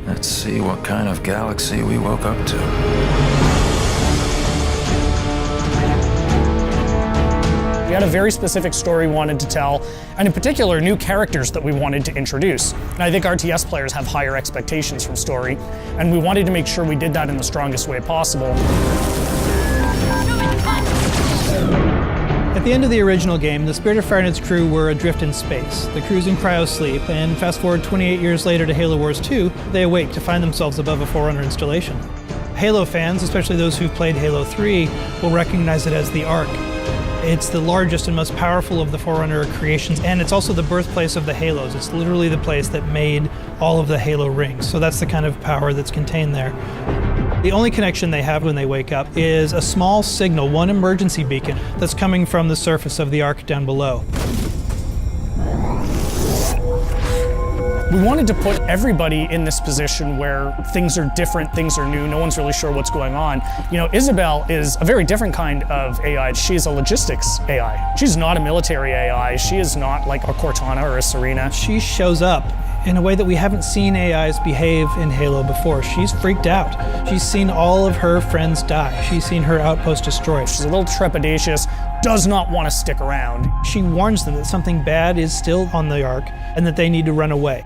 Let's see what kind of galaxy we woke up to. We had a very specific story we wanted to tell, and in particular, new characters that we wanted to introduce. And I think RTS players have higher expectations from story, and we wanted to make sure we did that in the strongest way possible. At the end of the original game, the Spirit of Fire and its crew were adrift in space. The crew's in cryosleep, and fast forward 28 years later to Halo Wars 2, they awake to find themselves above a Forerunner installation. Halo fans, especially those who've played Halo 3, will recognize it as the Ark. It's the largest and most powerful of the Forerunner creations, and it's also the birthplace of the Halos. It's literally the place that made all of the Halo rings, so that's the kind of power that's contained there. The only connection they have when they wake up is a small signal, one emergency beacon, that's coming from the surface of the Ark down below. We wanted to put everybody in this position where things are different, things are new, no one's really sure what's going on. You know, Isabel is a very different kind of AI. She's a logistics AI. She's not a military AI. She is not like a Cortana or a Serena. She shows up in a way that we haven't seen AIs behave in Halo before. She's freaked out. She's seen all of her friends die. She's seen her outpost destroyed. She's a little trepidatious, does not want to stick around. She warns them that something bad is still on the Ark and that they need to run away.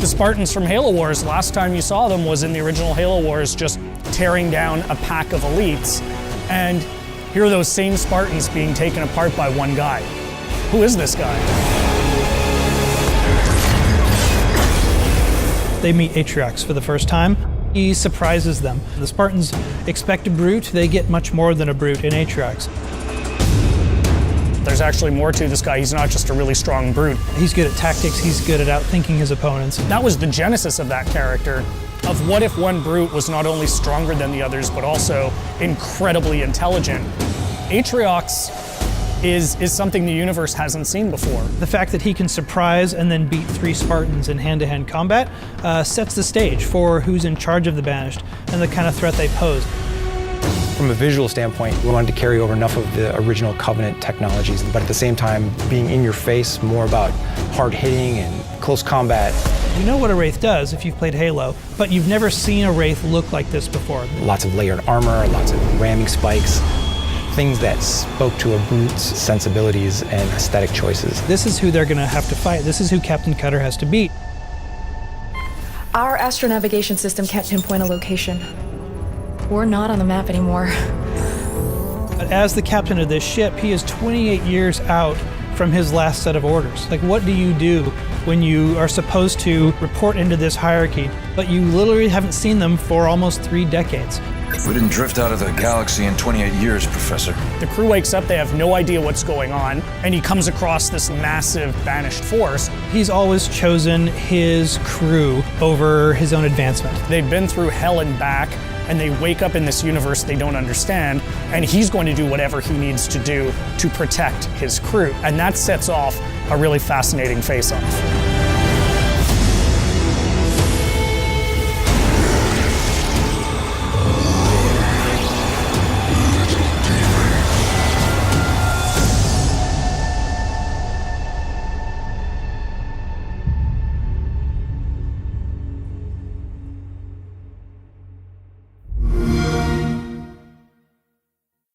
The Spartans from Halo Wars, last time you saw them was in the original Halo Wars, just tearing down a pack of elites. And here are those same Spartans being taken apart by one guy. Who is this guy? They meet Atriox for the first time. He surprises them. The Spartans expect a brute, they get much more than a brute in Atriox. There's actually more to this guy. He's not just a really strong brute. He's good at tactics, he's good at outthinking his opponents. That was the genesis of that character, of what if one brute was not only stronger than the others, but also incredibly intelligent. Atriox is something the universe hasn't seen before. The fact that he can surprise and then beat 3 Spartans in hand-to-hand combat sets the stage for who's in charge of the Banished and the kind of threat they pose. From a visual standpoint, we wanted to carry over enough of the original Covenant technologies, but at the same time, being in your face, more about hard hitting and close combat. You know what a Wraith does if you've played Halo, but you've never seen a Wraith look like this before. Lots of layered armor, lots of ramming spikes, things that spoke to a brute's sensibilities and aesthetic choices. This is who they're going to have to fight. This is who Captain Cutter has to beat. Our astronavigation system can't pinpoint a location. We're not on the map anymore. But as the captain of this ship, he is 28 years out from his last set of orders. Like, what do you do when you are supposed to report into this hierarchy, but you literally haven't seen them for almost 3 decades? We didn't drift out of the galaxy in 28 years, Professor. The crew wakes up, they have no idea what's going on, and he comes across this massive Banished force. He's always chosen his crew over his own advancement. They've been through hell and back, and they wake up in this universe they don't understand, and he's going to do whatever he needs to do to protect his crew. And that sets off a really fascinating face-off.